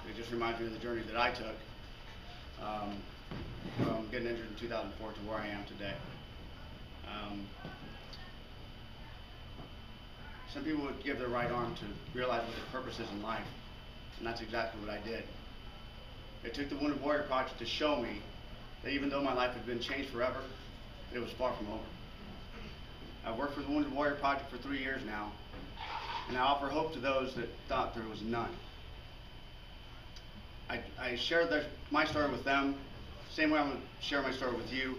it just reminds me of the journey that I took um, from getting injured in 2004 to where I am today. Um, some people would give their right arm to realize what their purpose is in life, and that's exactly what I did. It took the Wounded Warrior Project to show me that even though my life had been changed forever, it was far from over. I've worked for the Wounded Warrior Project for 3 years now, and I offer hope to those that thought there was none. I shared my story with them, same way I'm going to share my story with you,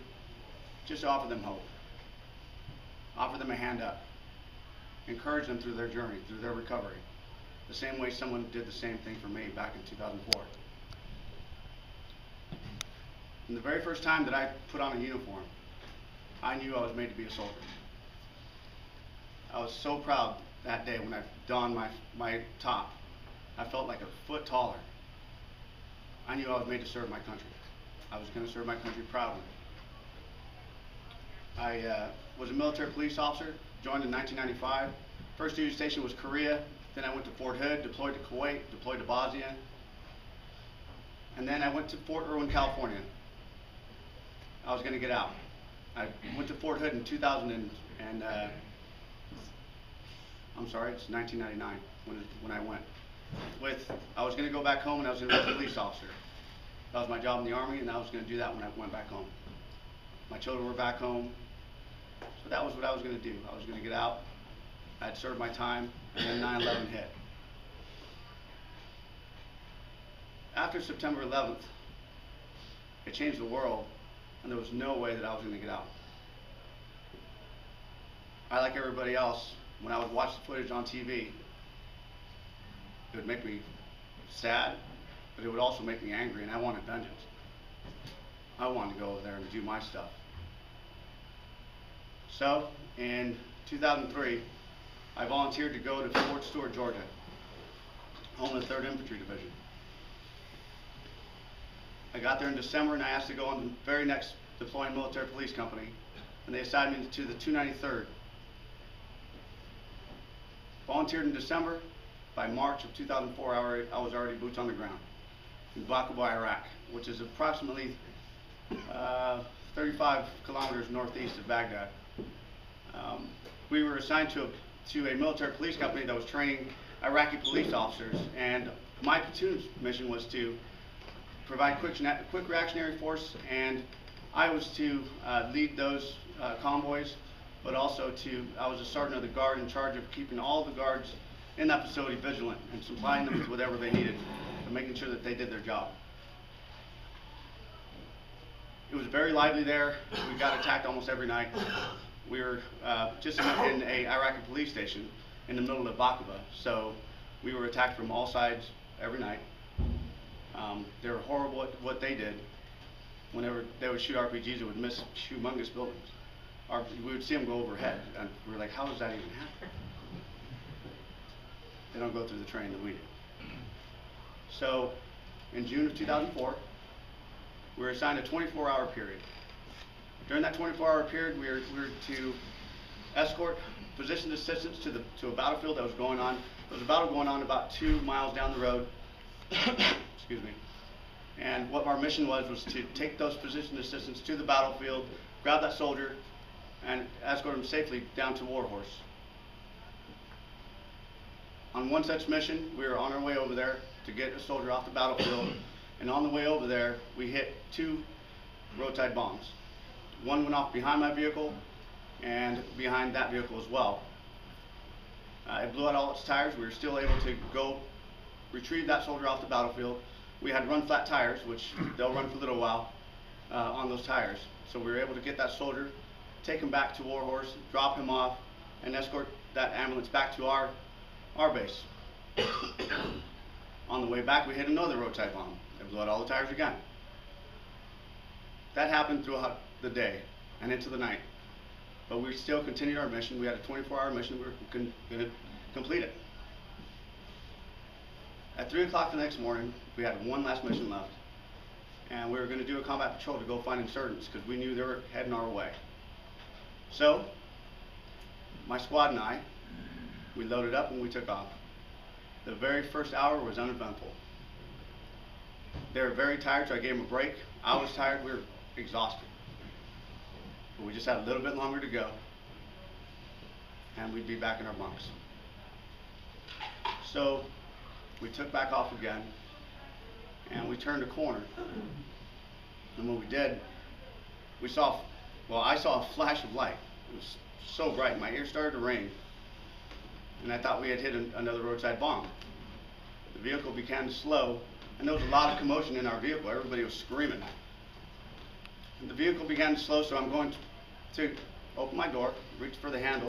just to offer them hope. Offer them a hand up. Encourage them through their journey, through their recovery, the same way someone did the same thing for me back in 2004. And the very first time that I put on a uniform, I knew I was made to be a soldier. I was so proud that day when I donned my top. I felt like a foot taller. I knew I was made to serve my country. I was going to serve my country proudly. I was a military police officer, joined in 1995. First duty station was Korea. Then I went to Fort Hood, deployed to Kuwait, deployed to Bosnia. And then I went to Fort Irwin, California. I was going to get out. I went to Fort Hood in 2000 I'm sorry, it's 1999 when I went. I was going to go back home and I was going to be a police officer. That was my job in the Army, and I was going to do that when I went back home. My children were back home, so that was what I was going to do. I was going to get out, I had served my time, and then 9/11 hit. After September 11th, it changed the world, and there was no way that I was going to get out. I, like everybody else, when I would watch the footage on TV, it would make me sad, but it would also make me angry, and I wanted vengeance. I wanted to go over there and do my stuff. So, in 2003, I volunteered to go to Fort Stewart, Georgia, home of the 3rd Infantry Division. I got there in December, and I asked to go on the very next deploying military police company, and they assigned me to the 293rd. Volunteered in December. By March of 2004, I was already boots on the ground in Bakuba, Iraq, which is approximately 35 kilometers northeast of Baghdad. We were assigned to a military police company that was training Iraqi police officers, and my platoon's mission was to provide quick reactionary force, and I was to lead those convoys, but also I was a sergeant of the guard in charge of keeping all the guards in that facility vigilant and supplying them with whatever they needed and making sure that they did their job. It was very lively there. We got attacked almost every night. We were just in a Iraqi police station in the middle of Bakuba, so we were attacked from all sides every night. They were horrible at what they did. Whenever they would shoot RPGs, it would miss humongous buildings. We would see them go overhead, and we were like, how does that even happen? They don't go through the training that we did. So, in June of 2004, we were assigned a 24-hour period. During that 24-hour period, we were to escort position assistance to a battlefield that was going on. There was a battle going on about 2 miles down the road. Excuse me. And what our mission was to take those position assistants to the battlefield, grab that soldier, and escort him safely down to Warhorse. On one such mission, we were on our way over there to get a soldier off the battlefield, and on the way over there, we hit 2 roadside bombs. One went off behind my vehicle, and behind that vehicle as well. It blew out all its tires. We were still able to go retrieve that soldier off the battlefield. We had run flat tires, which they'll run for a little while on those tires. So we were able to get that soldier, take him back to Warhorse, drop him off, and escort that ambulance back to our base. On the way back, we hit another roadside bomb. It blew out all the tires again. That happened throughout the day and into the night. But we still continued our mission. We had a 24-hour mission. We were going to complete it. At 3 o'clock the next morning, we had one last mission left. And we were going to do a combat patrol to go find insurgents because we knew they were heading our way. So, my squad and I, we loaded up and we took off. The very first hour was uneventful. They were very tired, so I gave them a break. I was tired, we were exhausted. But we just had a little bit longer to go, and we'd be back in our bunks. So we took back off again, and we turned a corner. And when we did, I saw a flash of light. It was so bright, my ears started to ring, and I thought we had hit another roadside bomb. The vehicle began to slow, and there was a lot of commotion in our vehicle. Everybody was screaming. And the vehicle began to slow, so I'm going to open my door, reach for the handle.